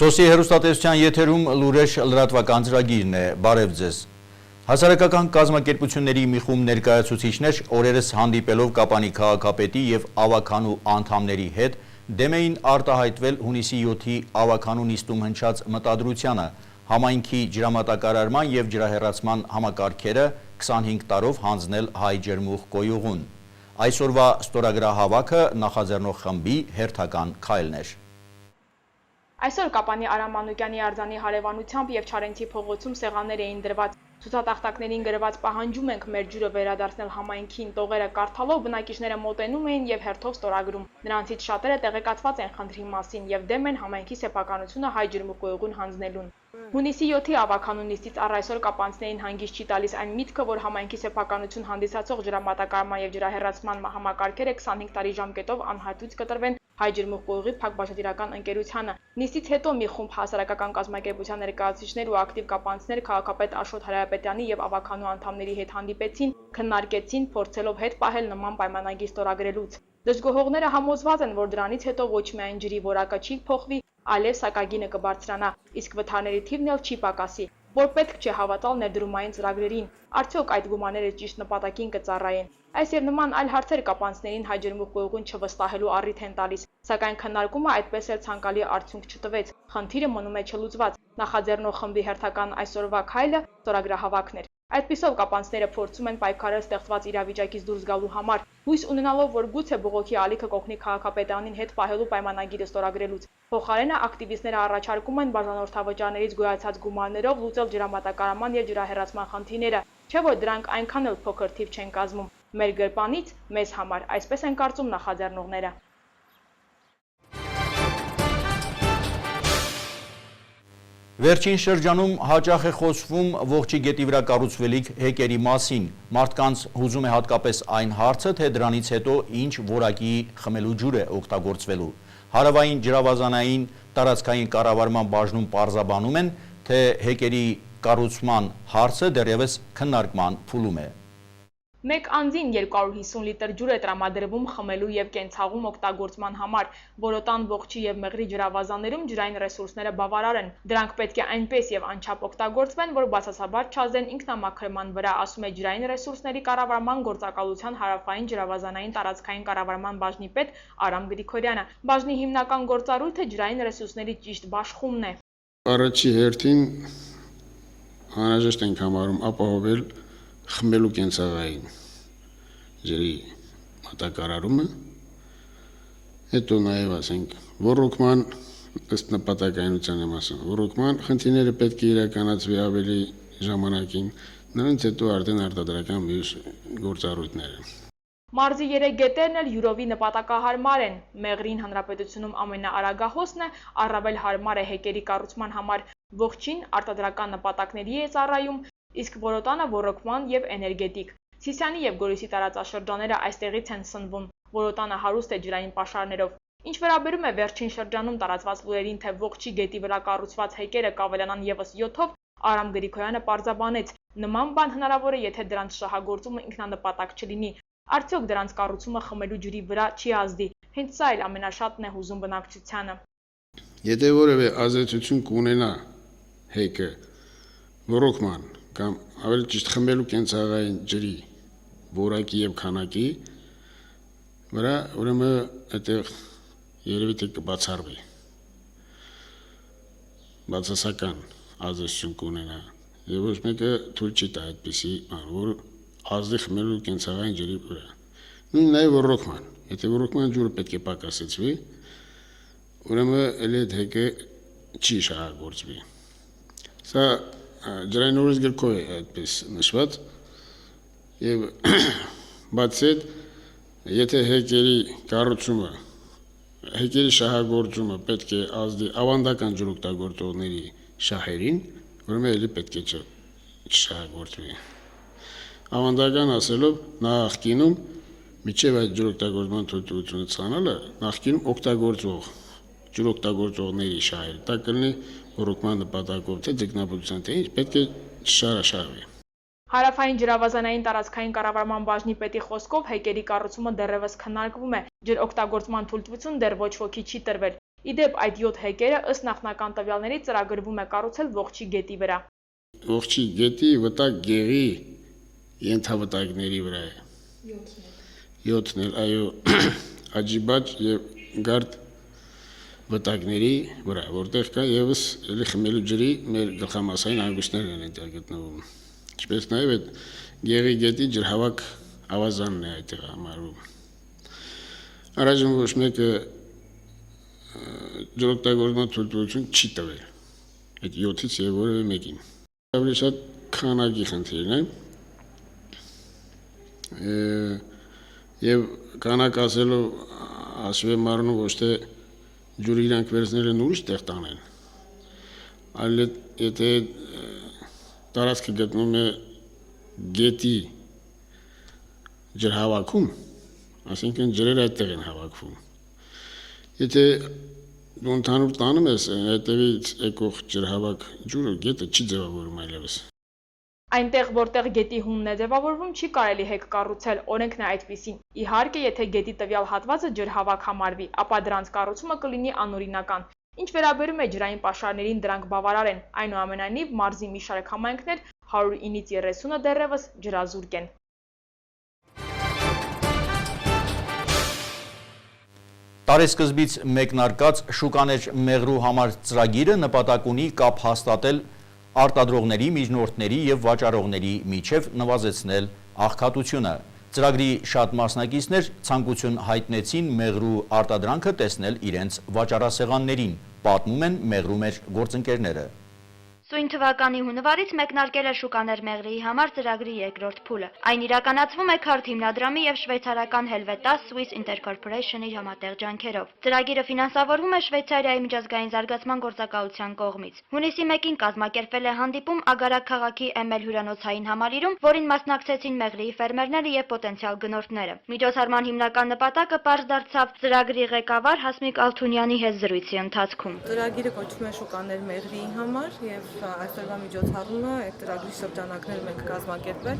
Սոսի հեռուստատեսության եթերում լուրեր լրատվական ծրագիրն է, բարև ձեզ։ Հասարակական կազմակերպությունների մի խումբ ներկայացուցիչներ օրերս հանդիպելով Կապանի քաղաքապետի եւ ավականու անդամների հետ դեմ էին արտահայտվել հունիսի 7-ի ավականու նիստում հնչած մտադրությանը համայնքի ջրամատակարարման եւ ջրահեռացման համակարգերը 25 տարով հանձնել հայ ջերմուղ գոյուղուն։ Այսօրվա ստորագրահավաքը նախաձեռնող խմբի հերթական քայլն էր։ Այսօր Կապանի Արամ Մանուկյանի արձանի հարևանությամբ եւ Չարենցի փողոցում սեղաններ էին դրված։ Ցուցատախտակներին գրված պահանջում ենք մեր ջուրը վերադարձնել համայնքին տողերը կարդալով բնակիչները մոտենում էին եւ հերթով ստորագրում։ Նրանցից շատերը տեղեկացված են խնդրի մասին եւ դեմ են համայնքի սեփականությունը հայ ջրմուղգոյուղուն հանձնելուն։ Հունիսի 7-ի ավականու նիստից առ այսօր կապանցիներին հանգիստ չի տալիս այն միտքը, որ համայնքի սեփականություն հանդիսացող ջրամատակարարման եւ ջրահեռացման համակարգերը 25 տարի ժամկետով անհայտույց կտրվեն հայ ջրմուղգոյուղի Փակ Բաժնետիրական ընկերությանը։ Նիստից հետո մի խումբ հասարակական կազմակերպության ներկայացուցիչներ ու ակտիվ կապանցիներ քաղաքապետ Աշոտ Հարայապետյանի եւ ավականու անդամների հետ հանդիպեցին, քննարկեցին, փորձելով հետ պահել նման պայմանագիր ստորագրելուց։ Դժգոհողները համոզված են, որ դրանից հետո ոչ միայն ջրի որակը չի փոխվի, այլև սակագինը կբարձրանա, իսկ վթարների թիվն էլ չի պակասի, որ պետք չէ հավատալ ներդրումային ծրագրերին, արդյոք այդ գումարները ճիշտ նպատակին կծառայեն։ Այս եւ նման այլ հարցեր կապանցիներին հայ ջրմուղգոյուղուն չվստահելու առիթ են տալիս, սակայն քննարկումը այդպես էլ ցանկալի արդյունք չտվեց, խնդիրը մնում է չլուծված, նախաձեռնող խմբի հերթական այսօրվա քայլը ստորագրահավաքն էր։ Այդպիսով կապանցիները փորձում են պայքարել ստեղծված իրավիճակից դուրս գալու համար, հույս ունենալով, որ գուցե բողոքի ալիքը կօգնի քաղաքապետանին հետ պահելու պայմանագիրը ստորագրելուց։ Փոխարենը ակտիվիստները առաջարկում են բաժանորդավճարներից գոյացած գումարներով լուծել ջրամատակարարման եւ ջրահեռացման խնդիրները, չէ՞ որ դրանք այնքան էլ փոքր թիվ չեն կազմում։ Մեր գրպանից մեզ համար, այսպես են կարծում նախաձեռնողները։ Վերջին շրջանում հաճախ է խոսվում Ողջի գետի վրա կառուցվելիք հեկերի մասին։ Մարդկանց հուզում է հատկապես այն հարցը, թե դրանից հետո ինչ որակի խմելու ջուր է օգտագործվելու։ Հարավային ջրավազանային տարածքային կառավարման բաժնում պարզաբանում են, թե հեկերի կառուցման հարցը դեռևս քննարկման փուլում է։ Մեկ անձին 250 լիտր ջուր է տրամադրվում խմելու եւ կենցաղում օգտագործման համար։ Որոտան, Ողջի եւ Մեղրի ջրավազաններում ջրային ռեսուրսները բավարար են։ Դրանք պետք է այնպես եւ անչափ օգտագործվեն, որ բացասաբար չազդեն ինքնամաքրման վրա, ասում է ջրային ռեսուրսների կառավարման գործակալության հարավային ջրավազանային տարածքային կառավարման բաժնի պետ Արամ Գրիգորյանը։ Բաժնի հիմնական գործառույթը ջրային ռեսուրսների ճիշտ բաշխումն է։ Առաջի հերթին անհրաժեշտ ենք համարում ապահովել խմելու կենցաղային ջրի մատակարարումը, հետո նաև ասենք ոռոգման ըստ նպատակայնության եմ ասում, ոռոգման խնդիրները պետք է իրականացվի ավելի ժամանակին, նրանից հետո արդեն արտադրական մյուս գործառույթները։ Մարզի 3 գետերն էլ յուրովի նպատակահարմար են։ Մեղրին հանրապետությունում ամենաարագահոսն է, առավել հարմար է հեկերի կառուցման համար։ Ողջին արտադրական նպատակների է ծառայում, իսկ Որոտանը ոռոգման եւ էներգետիկ։ Սիսիանի եւ Գորիսի տարածաշրջանները այստեղից են սնվում։ Որոտանը հարուստ է ջրային պաշարներով։ Ինչ վերաբերում է վերջին շրջանում տարածված լուրերին, թե Ողջի գետի վրա կառուցված հեկերը կավելանան եւս 7-ով, Արամ Գրիգորյանը պարզաբանեց, նման բան հնարավոր է, եթե դրանց շահագործումը ինքնանպատակ չլինի։ Արդյոք դրանց կառուցումը խմելու ջրի վրա չի ազդի։ Հենց սա էլ ամենաշատն է հուզում բնակչությանը։ Եթե որևէ ազդեցություն կունենա հեկը ոռոգման կամ ավելի ճիշտ խմելու կենցաղային ջրի որակի եւ քանակի վրա, ուրեմն այդտեղ երևի թե կբացառվի բացասական ազդեցություն կունենա եւ ոչ մեկը թույլ չի տա այդպիսի բան, որ ազդի խմելու կենցաղային ջրի վրա։ Նույն նաեւ ոռոգման, եթե ոռոգման ջուրը պետք է պակասեցվի, ուրեմն ելի այդ հեկը չի շահագործվի։ Սա ջրային օրենսգրքով է այդպես նշված եւ բացի այդ, եթե հեկերի կառուցումը, հեկերի շահագործումը պետք է ազդի ավանդական ջրօգտագործողների շահերին, ուրեմն ելի պետք է չշահագործվի։ Ավանդական ասելով նախկինում միջև այդ ջրօգտագործման թույլտվությունը ցանալը նախկինում օգտագործող ջրօգտագործողների շահերը, դա կլինի ոռոգման նպատակով, թե ձկնաբուծության, թե ինչ, պետք է չշարաշահվի։ Հարավային ջրավազանային տարածքային կառավարման բաժնի պետի խոսքով հեկերի կառուցումը դեռևս քննարկվում է։ Ջրօգտագործման թույլտվություն դեռ ոչ ոքի չի տրվել։ Ի դեպ, այդ 7 հեկերը ըստ նախնական տվյալների ծրագրվում է կառուցել Ողջի գետի վրա։ Ողջի գետի վտակ գեղի ենթավտակների վրա է։ 7-ն էլ, այո, Աջիբաջ եւ Գարդ վտակների վրա, որտեղ կա եւս էլի խմելու ջրի մեր գլխամասային անգույցներն են այնտեղ գտնվում։ Ինչպես նաեւ այդ գեղի գետի ջրհավաք ավազանն է այդտեղ համարվում։ Առայժմ ոչ մեկը ջրօգտագործման թույլտվություն չի տվել այդ 7-ից եւ որևէ մեկին։ Ավելի շատ քանակի խնդիրն է։ Եվ կանակ ասելով ասում եմ առնում ոչ թե ջուրը իրանք վերցնել են ուրիշ տեղ տանեն, այլ եթե տարածքը գտնվում է գետի ջրհավաքում, այսինքն ջրերը այդտեղ են հավաքվում։ Եթե դու ընդհանուր տանում ես հետևից եկող ջրհավաք ջուրը, գետը չի ձևավորում այլևս։ Այնտեղ, որտեղ գետի հունն է ձևավորվում, չի կարելի հեկ կառուցել, օրենքն է այդպիսին։ Իհարկե, եթե գետի տվյալ հատվածը ջրհավաք համարվի, ապա դրանց կառուցումը կլինի անօրինական։ Ինչ վերաբերում է ջրային պաշարներին, դրանք բավարար են։ Այնուամենայնիվ, մարզի մի շարք համայնքներ 109-ից 30-ը դեռևս ջրազուրկ են։ Տարեսկզբից մեկնարկած շուկաներ մեղրու համար ծրագիրը նպատակ ունի կապ հաստատել արտադրողների, միջնորդների եւ վաճառողների միջև նվազեցնել աղքատությունը։ Ծրագրի շատ մասնակիցներ ցանկություն հայտնեցին մեղրու արտադրանքը տեսնել իրենց վաճառասեղաններին, պատմում են մեղրու մեր գործընկերները։ Սույն թվականի հունվարից մեկնարկել է շուկաներ մեղրիի համար ծրագրի երկրորդ փուլը։ Այն իրականացվում է Քարթ հիմնադրամի եւ շվեյցարական Helveta Swiss Intercorporation-ի համատեղ ջանքերով։ Ծրագիրը ֆինանսավորվում է Շվեյցարիայի միջազգային զարգացման գործակալության կողմից։ Հունիսի 1-ին կազմակերպվել է հանդիպում Ագարակ քաղաքի ML հյուրանոցային համալիրում, որին մասնակցեցին մեղրիի ֆերմերները եւ պոտենցիալ գնորդները։ Միջոցառման հիմնական նպատակը պարզ դարձավ ծրագրի ղեկավար Հասմիկ Ալթունյանի հետ զրույցի ընթացքում։ Ծրագիրը կոչվում է շուկաներ մեղրիի համար եւ այսօրվա միջոցառումը այդ ծրագրի շրջանակներում ենք կազմակերպել,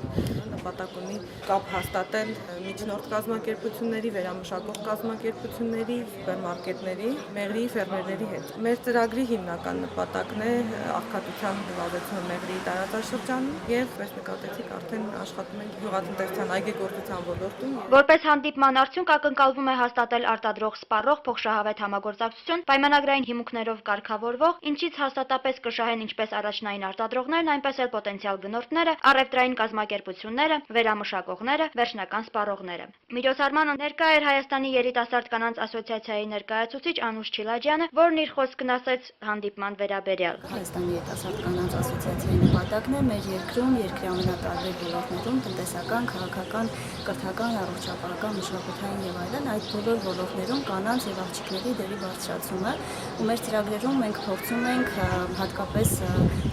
նպատակ ունի կապ հաստատել միջնորդ կազմակերպությունների, վերամշակող կազմակերպությունների, սուպերմարկետների, մեղրիի ֆերմերների հետ։ Մեր ծրագրի հիմնական նպատակն է աղքատության նվազեցումը մեղրիի տարածաշրջանում եւ պես նկատեցիք արդեն աշխատում ենք գյուղատնտեսության այգեգործության ոլորտում։ Որպես հանդիպման արդյունք ակնկալվում է հաստատել արտադրող-սպառող փոխշահավետ համագործակցություն պայմանագրային հիմունքներով կարգավորվող, ինչից հաստատապես կշահեն ինչպես առաջնային արտադրողներն, այնպես էլ պոտենցիալ գնորդները, առևտրային կազմակերպությունները, վերամշակողները, վերջնական սպառողները։ Միջոցառմանը ներկա էր Հայաստանի երիտասարդ կանանց ասոցիացիայի ներկայացուցիչ Անուշ Չիլաջյանը, որն իր խոսքն ասեց հանդիպման վերաբերյալ։ Հայաստանի երիտասարդ կանանց ասոցիացիայի նպատակն է մեր երկրում երկրի ամենատարբեր ոլորտներում տնտեսական, քաղաքական, կրթական, առողջապահական, մշակութային եւ այլն այդ բոլոր ոլորտներում կանանց եւ աղջիկների դերի բարձրացումը, ու մեր ծրագրերում մենք փորձում ենք հատկապես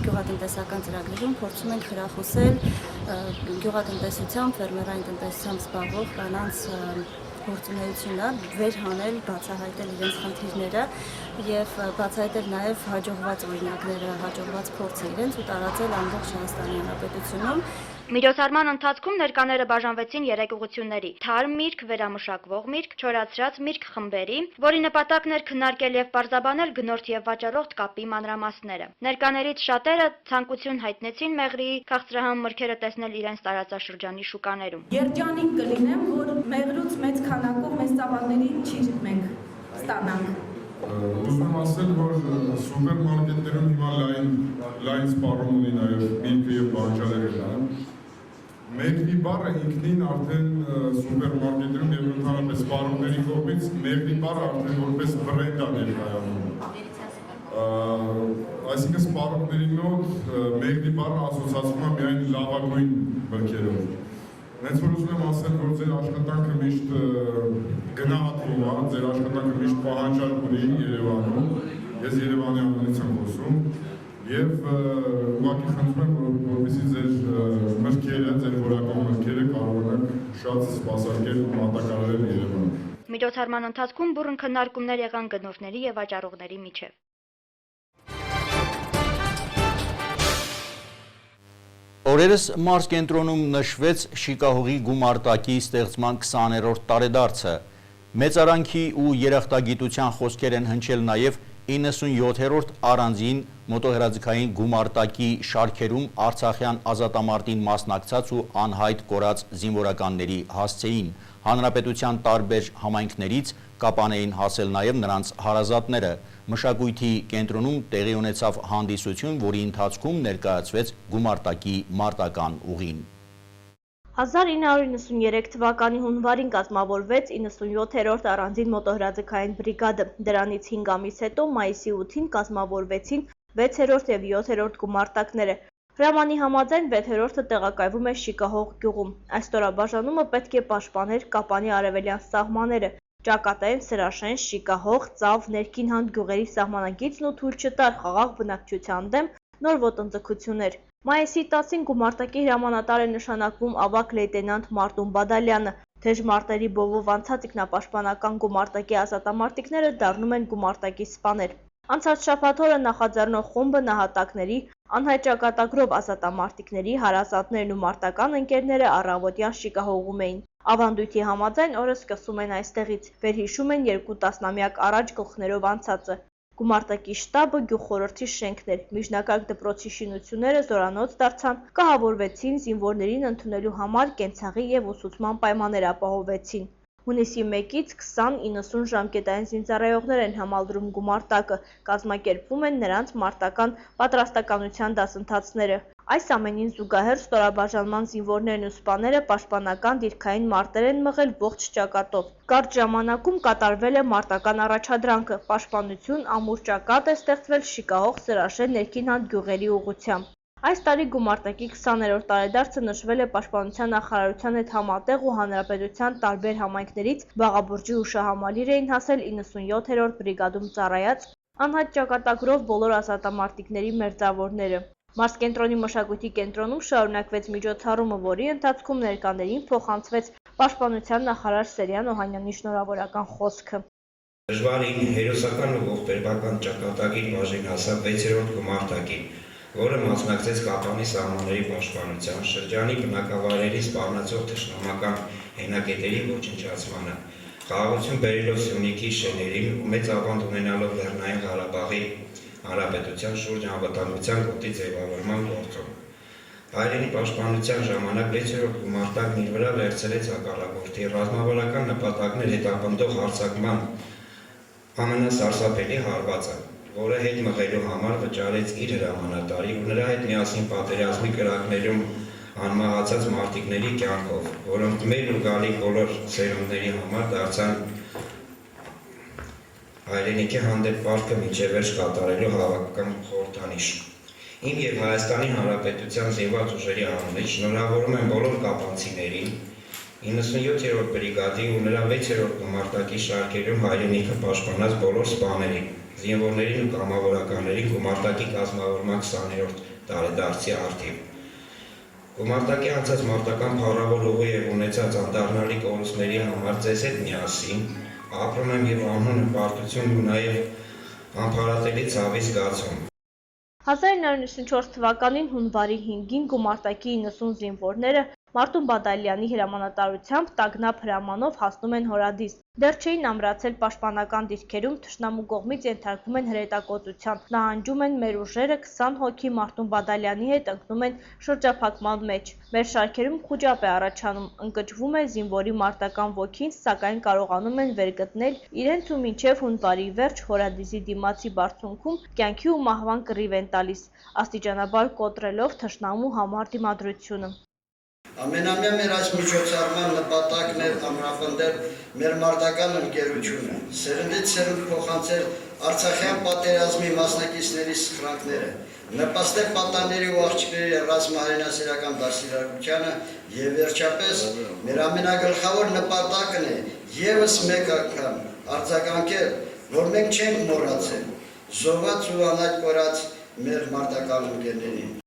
գյուղատնտեսական ծրագրերում փորձում ենք խրախուսել գյուղատնտեսությամբ, ֆերմերային տնտեսությամբ զբաղվող կանանց գործունեությունը, վերհանել, բացահայտել իրենց խնդիրները եւ բացահայտել նաեւ հաջողված օրինակները, հաջողված փորձը իրենց ու տարածել ամբողջ Հայաստանի Հանրապետությունում։ Միջոցառման ընթացքում ներկաները բաժանվեցին 3 ուղղությունների՝ թարմ միրգ, վերամշակվող միրգ, չորացրած միրգ խմբերի, որի նպատակն էր քննարկել եւ պարզաբանել գնորդ եւ վաճառող կապի մանրամասները։ Ներկաներից շատերը ցանկություն հայտնեցին մեղրիի քաղցրահամ մրգերը տեսնել իրենց տարածաշրջանի շուկաներում։ Երջանիկ կլինեմ, որ մեղրուց մեծ քանակով մեծ ծավալների չի մենք ստանանք։ Ուզում ասել, որ սուպերմարկետներում հիմա լայն սպառում ունի նաև միրգը եւ բանջարերը։ Մեղրի բառը ինքնին արդեն սուպերմարկետներում եւ ընդհանրապես սպառողների կողմից մեղրի բառը արդեն որպես բրենդ է ներկայանում։ Այսինքն սպառողների մոտ մեղրի բառը ասոցացվում է միայն լավագույն մրգերով։ Հենց որ ուզում եմ ասել, որ ձեր աշխատանքը միշտ գնահատվում է, ձեր աշխատանքը միշտ պահանջարկ ունի Երևանում, ես Երևանի անունից եմ խոսում, եւ ուղղակի խնդրում եմ, որպեսզի ձեր մրգերը, ձեր որակով մրգերը կարողանաք շատ սպասարկել ու մատակարարել Երևան։ Միջոցառման ընթացքում բուռն քննարկումներ եղան գնորդների եւ վաճառողների միջև։ Օրերս մարզ կենտրոնում նշվեց շիկահողի գումարտակի ստեղծման 20-րդ տարեդարձը։ Մեծարանքի ու երախտագիտության խոսքեր են հնչել նաև 97-րդ առանձին մոտոհրաձգային գումարտակի շարքերում Արցախյան ազատամարտին մասնակցած ու անհայտ կորած զինվորականների հասցեին։ Հանրապետության տարբեր համայնքներից Կապան էին հասել նաև նրանց հարազատները։ Մշակույթի կենտրոնում տեղի ունեցավ հանդիսություն, որի ընթացքում ներկայացվեց գումարտակի մարտական ուղին։ 1993 թվականի հունվարին կազմավորվեց 97-րդ առանձին մոտոհրաձգային բրիգադը։ Դրանից 5 ամիս հետո մայիսի 8-ին կազմավորվեցին 6-րդ եւ 7-րդ գումարտակները։ Հրամանի համաձայն 6-րդը տեղակայվում է Շիկահող գյուղում։ Այս ստորաբաժանումը պետք է պաշտպաներ Կապանի արևելյան սահմանները, ճակատեն Սրաշեն, Շիկահող, Ծավ, Ներքին Հանդ գյուղերի սահմանագիծն ու թույլ չտար խաղաղ բնակչության դեմ նոր ոտնձգություններ։ Մայիսի 10-ին գումարտակի հրամանատար է նշանակվում ավագ լեյտենանտ Մարտուն Բադալյանը։ Թեժ մարտերի բովով անցած ինքնապաշտպանական գումարտակի ազատամարտիկները դառնում են գումարտակի սպաներ։ Անցած շաբաթ օրը նախաձեռնող խումբը նահատակների, անհայտ ճակատագրով ազատամարտիկների, հարազատներն ու մարտական ընկերները առավոտյան Շիկահողում էին։ Ավանդույթի համաձայն օրը սկսում են այստեղից, վերհիշում են 2 տասնամյակ առաջ գլխներով անցածը։ Գումարտակի շտաբը գյուղխորհրդի շենքն էր, միջնակարգ դպրոցի շինությունները զորանոց դարձան, կահավորվեցին, զինվորներին ընդունելու համար կենցաղի և ուսուցման պայմաններ ապահովվեցին։ Հունիսի 1-ից 20-90 ժամկետային զինծառայողներ են համալրում գումարտակը, կազմակերպվում են նրանց մարտական պատրաստականության դասընթացները։ Այս ամենին զուգահեռ ստորաբաժանման զինվորներն ու սպաները պաշտպանական դիրքային մարտեր են մղել ողջ ճակատով։ Կարճ ժամանակում կատարվել է մարտական առաջադրանքը, պաշտպանություն, ամուր ճակատ է ստեղծվել Շիկահող, Սրաշեն, Ներքին Հանդ գյուղերի ուղղությամբ։ Այս տարի գումարտակի 20-րդ տարեդարձը նշվել է Պաշտպանության նախարարության հետ համատեղ ու հանրապետության տարբեր համայնքներից Բաղաբուրջի հուշահամալիր էին հասել 97-րդ բրիգադում ծառայած անհայտ ճակատագրով բոլոր ազատամարտիկների մերձավորները։ Մարզկենտրոնի մշակույթի կենտրոնում շարունակվեց միջոցառումը, որի ընթացքում ներկաներին փոխանցվեց Պաշտպանության նախարար Սերյան Օհանյանի շնորհավորական խոսքը։ Դժվարին հերոսական ու ողբերգական ճակատագիր բաժին հասավ 6-րդ գումարտակի, որը մասնակցեց Կապանի սահմանների պաշտպանության, շրջանի բնակավայրերի սպառնացող թշնամական հենակետերի ոչնչացմանը, խաղաղություն բերելով Սյունիքի շեներին ու մեծ ավանդ ունենալով Լեռնային Ղարաբաղի Հանրապետության շուրջ անվտանգության գոտի ձևավորման գործում։ Հայրենի պաշտպանության ժամանակ 6-րդ գումարտակն իր վրա վերցրեց հակառակորդի ռազմավարական նպատակներ հետապնդող հարձակման ամենասարսափելի հարվածը, որը հետ մղելու համար վճարեց իր հրամանատարի ու նրա հետ միասին պատերազմի կրակներում անմահացած մարտիկների կյանքով, որոնք մեր ու գալի բոլոր սերունդների համար դարձան հայրենիքի հանդեպ պարտքը մինչև վերջ կատարելու հավաքական խորհրդանիշ։ Իմ և Հայաստանի Հանրապետության զինված ուժերի անունից շնորհավորում եմ բոլոր կապանցիներին, 97-րդ բրիգադի ու նրա 6-րդ գումարտակի շարքերում հայրենիքը պաշտպանած բոլոր սպաներին, զինվորներին ու կամավորականներին գումարտակի կազմավորման 20-րդ տարեդարձի առթիվ։ Գումարտակի անցած մարտական փառավոր ուղի և ունեցած անդառնալի կորուստների համար ձեզ հետ միասին ապրում եմ և անում հպարտություն ու նաև անփարատելի ցավի զգացում։ 1994 թվականին հունվարի 5-ին գումարտակի 90 զինվորները Մարտուն Բադալյանի հրամանատարությամբ տագնապ հրամանով հասնում են Հորադիս։ Դեռ չէին ամրացել պաշտպանական դիրքերում, թշնամու կողմից ենթարկվում են հրետակոծության, նահանջում են մեր ուժերը, 20 հոգի Մարտուն Բադալյանի հետ ընկնում են շրջափակման մեջ։ Մեր շարքերում խուճապ է առաջանում, ընկճվում է զինվորի մարտական ոգին, սակայն կարողանում են վերգտնել իրենց ու մինչև հունվարի վերջ Հորադիսի դիմացի բարձունքում կյանքի ու մահվան կռիվ են տալիս, աստիճանաբար կոտրելով թշնամու համառ դիմադրությունը։ Ամենամյա մեր այս միջոցառման նպատակն էր ամրապնդել մեր մարտական ընկերությունը, սերնդից սերունդ փոխանցել Արցախյան պատերազմի մասնակիցների սխրանքները, նպաստել պատանների ու աղջիկների ռազմահայրենասիրական դաստիարակությանը և վերջապես մեր ամենագլխավոր նպատակն է ևս մեկ անգամ արձագանքել, որ մենք չենք մոռացել զոհված ու անհայտ կորած մեր մարտական ընկերներին։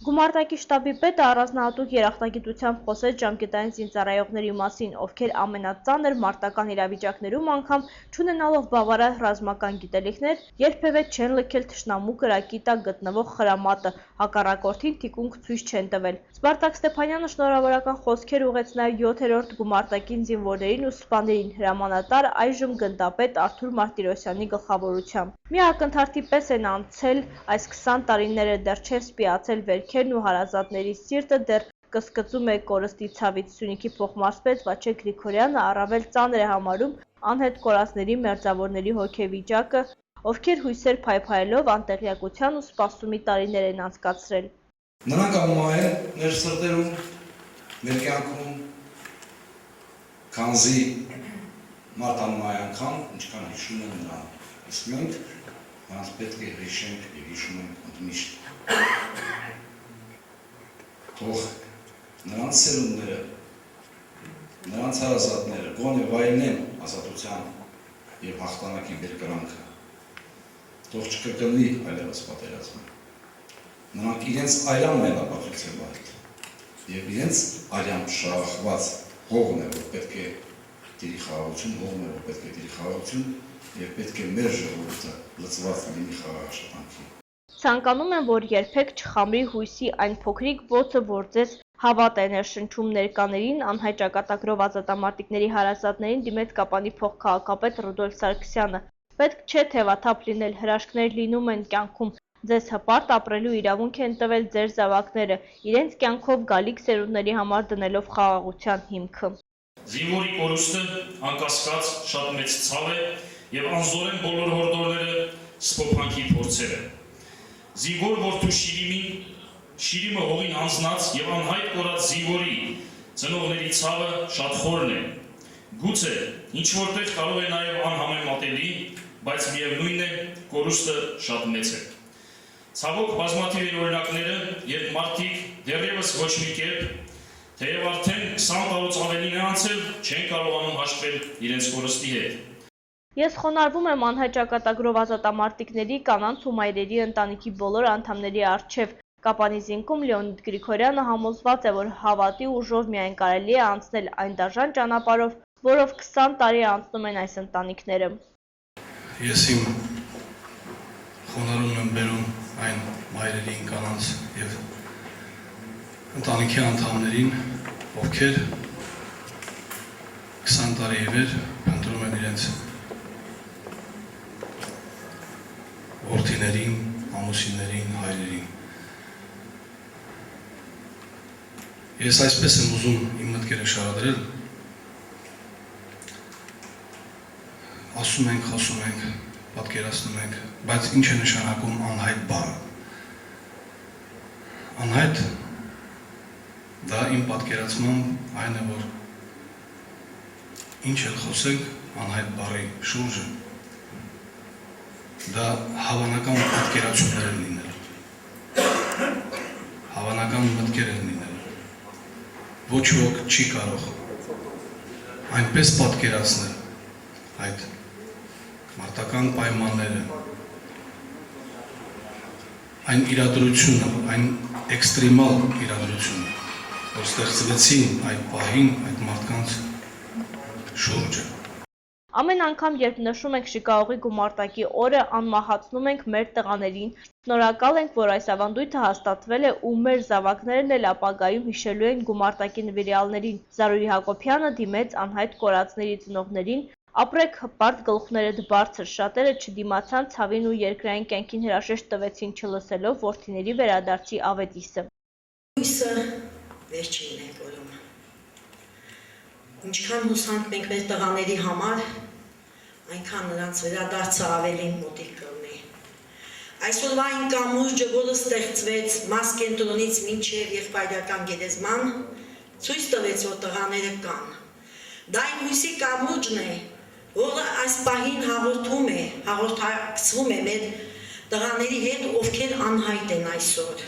Գումարտակի շտաբի պետը առանձնահատուկ երախտագիտությամբ խոսեց ժամկետային զինծառայողների մասին, ովքեր ամենածանր մարտական իրավիճակներում անգամ չունենալով բավարար ռազմական գիտելիքներ, երբևէ չեն լքել թշնամու կրակի տակ գտնվող խրամատը, հակառակորդին թիկունք ցույց չեն տվել։ Սպարտակ Ստեփանյանը շնորհավորական խոսքեր ուղղեց նաև 7-րդ գումարտակին զինվորներին ու սպաներին, հրամանատար այժմ գնդապետ Արթուր Մարտիրոսյանի գլխավորությամբ։ Մի ակնթարթի պես են անցել այս 20 տարիները, դեռ չեն սպիացել վերքերն ու հարազատների սիրտը, դեռ կսկծում է կորստի ցավից։ Սյունիքի փոխմարզպետ Վաչե Գրիգորյանը առավել ծանր է համարում անհետ կորածների մերձավորների հոգեվիճակը, ովքեր հույսեր փայփայելով անտեղյակության ու սպասումի տարիներ են անցկացրել։ Նրանք ամենայն մեր սրտերում, մեր կյանքում, քանզի մարդ ամենայն անգամ, ինչքան հիշում են նրան, իսկ մենք նրանց պետք է հիշենք և հիշում ենք ընդմիշտ։ Թող նրանց սերունդները, նրանց հարազատները գոնե վայելեն ազատության և հաղթանակի բերկրանքը, թող չկրկնվի այլևս պատերազմը։ Նրանք իրենց այլամն են ապացուցել այդ և իրենց այլամ շարախված հողն է, որ պետք է տիրի խաղաղություն, հողն է, որ պետք է տիրի խաղաղություն և պետք է մեր ժողովուրդը լծված լինի խաղաղաշտանքի։ Ցանկանում եմ, որ երբեք չխամրի հույսի այն փոքրիկ ոցը, որ ձեզ հավատ է ներշնչում ներկաներին, անհայտ ճակատագրով ազատամարտիկների հարազատներին դիմեց Կապանի փոխքաղաքապետ Ռուդոլֆ Սարգսյանը։ Պետք չէ թևաթափ լինել, հրաշքներ լինում են կյանքում, ձեզ հպարտ ապրելու իրավունք են տվել ձեր զավակները, իրենց կյանքով գալիք սերունդների համար դնելով խաղաղության հիմքը։ Զինվորի կորուստը անկասկած շատ մեծ ցավ է և անզորեն բոլոր հորդորները սփոփանքի փորձերը։ Զինվոր որդու շիրիմը հողին հանձնած և անհայտ կորած զինվորի ծնողների ցավը շատ խորն է։ Գուցե ինչ որտեղ կարող է նաև անհամեմատելի, բայց միևնույն է կորուստը շատ մեծ է։ Ցավոք բազմաթիվ են օրինակները, երբ մարդիկ դեռևս ոչ մի կերպ, թեև արդեն 20 տարուց ավելին է անցել, չեն կարողանում հաշտվել իրենց կորստի հետ։ Ես խոնարհվում եմ անհայտ ճակատագրով ազատամարտիկների, կանանց ու մայրերի ընտանիքի բոլոր անդամների առջև։ Կապանի զինքում Լեոնիդ Գրիգորյանը համոզված է, որ հավատի ուժով միայն կարելի է անցնել այն դաժան ճանապարհով, որով 20 տարի անցնում են այս ընտանիքները։ Ես իմ խոնարհում եմ բերում այն մայրերին, կանանց և ընտանիքի անդամներին, ովքեր 20 տարի ի վեր փնտրում են իրենց որդիներին, ամուսիններին, հայրերին։ Ես այսպես եմ ուզում իմ մտքերը շարադրել, ասում ենք, խոսում ենք, պատկերացնում ենք, բայց ինչ է նշանակում անհայտ բառը։ Անհայտ դա իմ պատկերացման այն է, որ ինչ էլ խոսենք անհայտ բառի շուրջը, դա հավանական պատկերացումներ են լինել, հավանական մտքեր են լինել, ոչ ոք չի կարող այնպես պատկերացնել այդ մարտական պայմանները, այն իրադրությունը, այն էքստրեմալ իրադրությունը, որ ստեղծվեցին այդ պահին, այդ մարդկանց շուրջը։ Ամեն անգամ, երբ նշում ենք Շիկահողի գումարտակի օրը, անմահացնում ենք մեր տղաներին, շնորհակալ ենք, որ այս ավանդույթը հաստատվել է ու մեր զավակներն էլ ապագայում հիշելու են գումարտակի նվիրյալներին։ Զարուհի Հակոբյանը դիմեց անհայտ կորածների ծնողներին, ապրեք հպարտ գլուխներդ բարձր, շատերը չդիմացան ցավին ու երկրային կյանքին հրաժեշտ տվեցին չլսելով որդիների վերադարձի ավետիսը։ Հույսը վերջինն է կորում։ Ինչքան հուսանք մենք մեր տղաների համար, այնքան նրանց վերադարձը ավելի մոտիկ կլինի։ Այսօրվա այն կամուրջը, որը ստեղծվեց Մաս կենտրոնից մինչև եղբայրական գերեզման, ցույց տվեց, որ տղաները կան։ Դա այն հույսի կամուրջն է, որը այս պահին հաղորդակցվում է մեր տղաների հետ, ովքեր անհայտ են այսօր։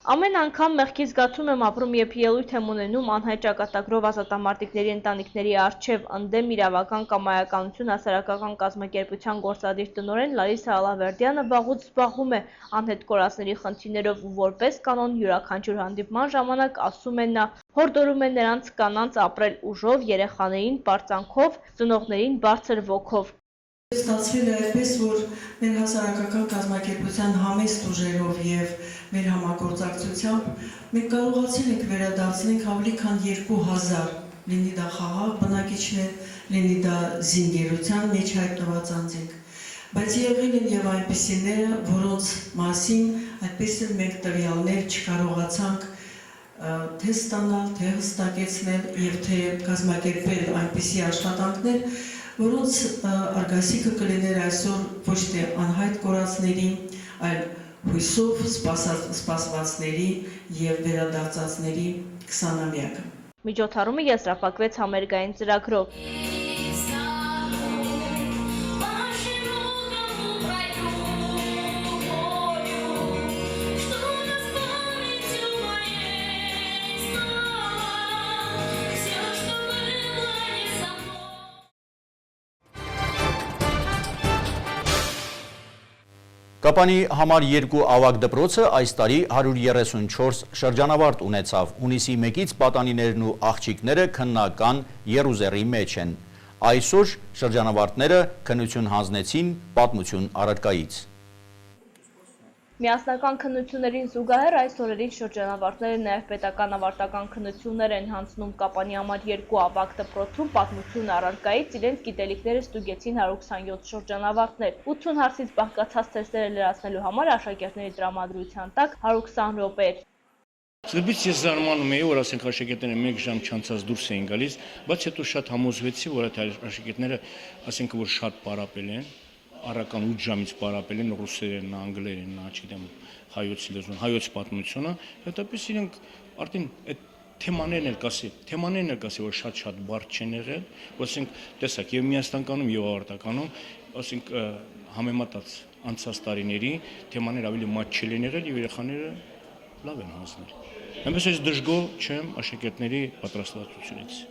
Ամեն անգամ մեղքի զգացում եմ ապրում, երբ ելույթ եմ ունենում անհայտ ճակատագրով ազատամարտիկների ընտանիքների առջև ընդդեմ իրավական կամայականություն հասարակական կազմակերպության գործադիր տնօրեն Լարիսա Ալավերդյանը վաղուց զբաղվում է անհետ կորածների խնդիրներով ու որպես կանոն յուրաքանչյուր հանդիպման ժամանակ ասում է նա, հորդորում է նրանց կանանց ապրել ուժով, երեխաներին պարծանքով, ծնողներին բարձր ոգով։ Ստացվել է այդպես, որ մեր հասարակական կազմակերպության համեստ ուժերով եւ մեր համագործակցությամբ մենք կարողացել ենք վերադարձնել ավելի քան 2000 լինի դա խաղաղ բնակիչներ, լինի դա զինգերության մեջ հայտնված անձինք։ Բայց եղել են եւ այնպիսիները, որոնց մասին այդպես էլ մենք տվյալներ չկարողացանք թե ստանալ, թե հստակեցնել եւ թե կազմակերպել այնպիսի աշխատանքներ, որոնց արգասիքը կլիներ այսօր ոչ թե անհայտ կորածների, այլ հույսով սպասվածների եւ վերադարձածների 20-ամյակը։ Միջոցառումը եզրափակվեց համերգային ծրագրով։ Կապանի համար 2 ավագ դպրոցը այս տարի 134 շրջանավարտ ունեցավ, հունիսի 1-ից պատանիներն ու աղջիկները քննական եռուզեռի մեջ են։ Այսօր շրջանավարտները քննություն հանձնեցին պատմություն առարկայից։ Միասնական քննություններին զուգահեռ այս օրերին շրջանավարտները նաև պետական ավարտական քննություններ են հանձնում Կապանի համար 2 ավագ դպրոցում պատմություն առարկայից իրենց գիտելիքները ստուգեցին 127 շրջանավարտներ։ 80 հարցից բաղկացած թեստերը լրացնելու համար աշակերտների տրամադրության տակ 120 րոպե էր։ Սկզբից ես զարմանում էի, որ ասենք աշակերտները 1 ժամ չանցած դուրս էին գալիս, բայց հետո շատ համոզվեցի, որ այդ աշակերտները ասենք որ շատ պարապել են, առական 8 ժամից պարապել են ռուսերեն, անգլերեն, չգիտեմ, հայոց լեզուն, հայոց պատմությունը, հետո իրենք արդեն այդ թեմաներն էլ կասի, որ շատ բարդ չեն եղել, որ ասենք տեսակ եւ միասնանկանում եւ ավարտականում, ասենք համեմատած անցած տարիների թեմաներ ավելի մատչելի են եղել եւ երեխաները լավ են հանձնել։ Այնպես ես դժգոհ չեմ աշակերտների պատրաստվածությունից։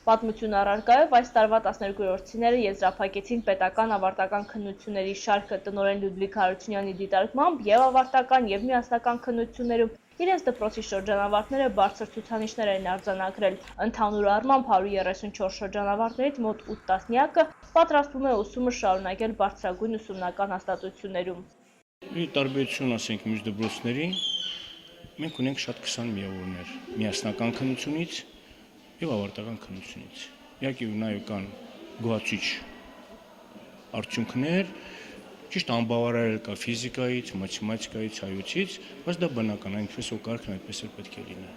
Պատմություն առարկայով այս տարվա 12-րդցիները եզրափակեցին պետական ավարտական քննությունների շարքը տնօրեն Լյուդվիգ Հարությունյանի դիտարկմամբ եւ ավարտական եւ միասնական քննություններում իրենց դպրոցի շրջանավարտները բարձր ցուցանիշներ են արձանագրել։ Ընդհանուր առմամբ 134 շրջանավարտներից մոտ 8 տասնյակը պատրաստվում է ուսումը շարունակել բարձրագույն ուսումնական հաստատություններում։ Ի տարբերություն ասենք մյուս դպրոցների, մենք ունենք շատ 20 միավորներ միասնական քննությունից եւ ավարտական քննությունից։ Իհարկե նաեւ կան գոհացիչ արդյունքներ, ճիշտ անբավարարել կա ֆիզիկայից, մաթեմատիկայից, հայոցից, բայց դա բնական, այնպես որ կարգն այդպես էլ պետք է լինի։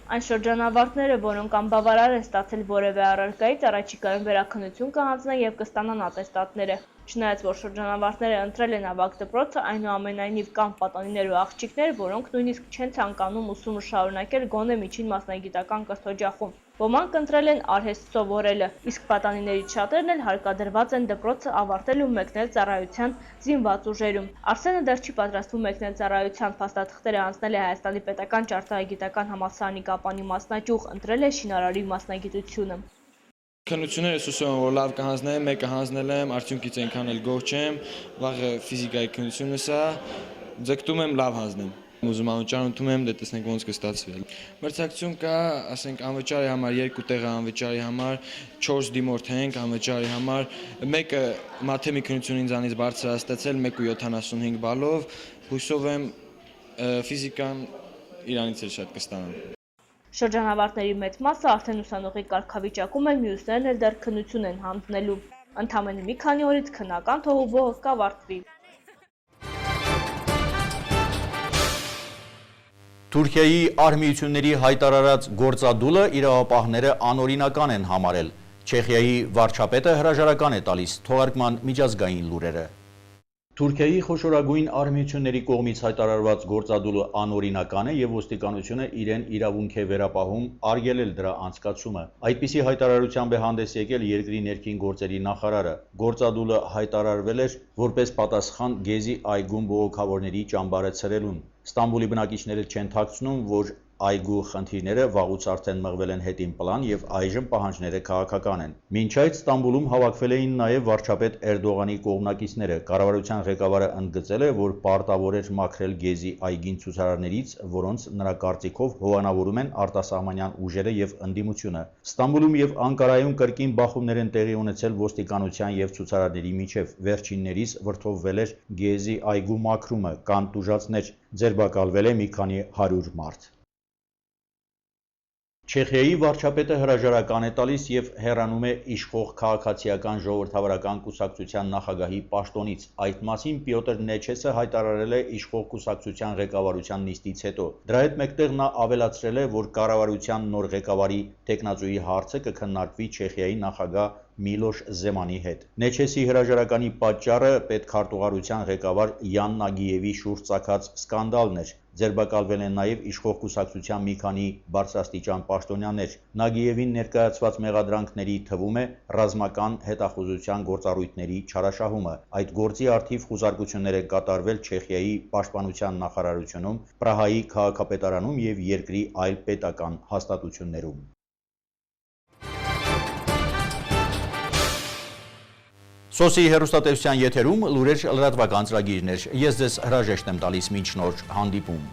Այն շրջանավարտները, որոնք անբավարար են ստացել որևէ առարկայից, առաջիկայում վերաքննություն կհանձնեն եւ կստանան ատեստատները։ Չնայած որ շրջանավարտները ընտրել են ավագ դպրոցը, այնուամենայնիվ կան պատանիներ ու աղջիկներ, որոնք նույնիսկ չեն ցանկանում ուսումը շարունակել գոնե միջին մասնագիտական կրթօջախում։ Ոմանք ընտրել են արհեստ սովորելը, իսկ պատանիներից շատերն էլ հարկադրված են դպրոցը ավարտել ու մեկնել ծառայության զինված ուժերում։ Արսենը դեռ չի պատրաստվում մեկնել ծառայության, փաստաթղթերը անցնել է Հայաստանի պետական ճարտարագիտական համալսարանի Կապանի մասնաճյուղ, ընտրել է շինարարի մասնագիտությունը։ Քննությունները հուսում եմ, որ լավ կհանձնեմ, մեկը հանձնել եմ, արդյունքից այնքան էլ գոհ չեմ, վաղը ֆիզիկայի քննությունս է, ձգտում եմ լավ հանձնեմ։ Ուզում անվճար ընդունում եմ, դե տեսնենք ոնց կստացվի։ Մրցակցություն կա, ասենք անվճարի համար 2 տեղ է անվճարի համար, 4 դիմորդ ենք անվճարի համար, մեկը մաթեմի քննությունը ինձանից բարձր է ստացել 1.75 բալով, հույսով եմ ֆիզիկան իրանից էլ շատ կստանամ։ Շրջանավարտների մեծ մասը արդեն ուսանողի կարգավիճակում են, մյուսներն էլ դեռ քննություն են հանձնելու։ Ընդամենը մի քանի օրից քննական թողուբոհը կավարտվի։ Թուրքիայի արհմիությունների հայտարարած գործադուլը իրավապահները անօրինական են համարել։ Չեխիայի վարչապետը հրաժարական է տալիս թողարկման միջազգային լուրերը։ Թուրքիայի խոշորագույն արհմիությունների կողմից հայտարարված գործադուլը անօրինական է եւ ոստիկանությունը իրեն իրավունք է վերապահում արգելել դրա անցկացումը։ Այդպիսի հայտարարությամբ է հանդես եկել երկրի ներքին գործերի նախարարը։ Գործադուլը հայտարարվել էր որպես պատասխան Գեզի այգում բողոքավորների ճամբարը ցրելուն։ Ստամբուլի բնակիչները չեն թաքցնում, որ այգու խնդիրները վաղուց արդեն մղվել են հետին պլան եւ այժմ պահանջները քաղաքական են։ Մինչ այդ Ստամբուլում հավաքվել էին նաեւ վարչապետ Էրդողանի կողմնակիցները։ Կառավարության ղեկավարը ընդգծել է, որ պարտավոր էր մաքրել Գեզի այգին ցուցարարներից, որոնց նրա կարծիքով հովանավորում են արտասահմանյան ուժերը եւ ընդդիմությունը։ Ստամբուլում եւ Անկարայում կրկին բախումներ են տեղի ունեցել ոստիկանության եւ ցուցարարների միջև։ Վերջիններիս վրդովվել էր Գեզի այգու մաքրումը, կան տուժածներ, ձերբակալվել է մի քանի 100 մարդ։ Չեխիայի վարչապետը հրաժարական է տալիս եւ հեռանում է իշխող քաղաքացիական ժողովրդավարական կուսակցության նախագահի պաշտոնից։ Այդ մասին Պյոտր Նեչեսը հայտարարել է իշխող կուսակցության ղեկավարության նիստից հետո։ Դրա հետ մեկտեղ նա ավելացրել է, որ կառավարության նոր ղեկավարի տեխնացուի հարցը կքննարկվի Չեխիայի նախագահ Միլոշ Զեմանի հետ։ Նեչեսի հրաժարականի պատճառը պետքարտուղարության ղեկավար Յան Նագիևի շուրջ ծագած սկանդալն էր։ Ձերբակալվել են նաև իշխող կուսակցության մի քանի բարձրաստիճան պաշտոնյաներ։ Նագիևին ներկայացված մեղադրանքների թվում է ռազմական հետախուզության գործառույթների չարաշահումը։ Այդ գործի առթիվ խուզարկություններ են կատարվել Չեխիայի պաշտպանության նախարարությունում, Պրահայի քաղաքապետարանում եւ երկրի այլ պետական հաստատություններում։ Սոսի հեռուստատեսության եթերում լուրեր լրատվական ծրագիրներ։ Ես ձեզ հրաժեշտ եմ տալիս մինչ նոր հանդիպում։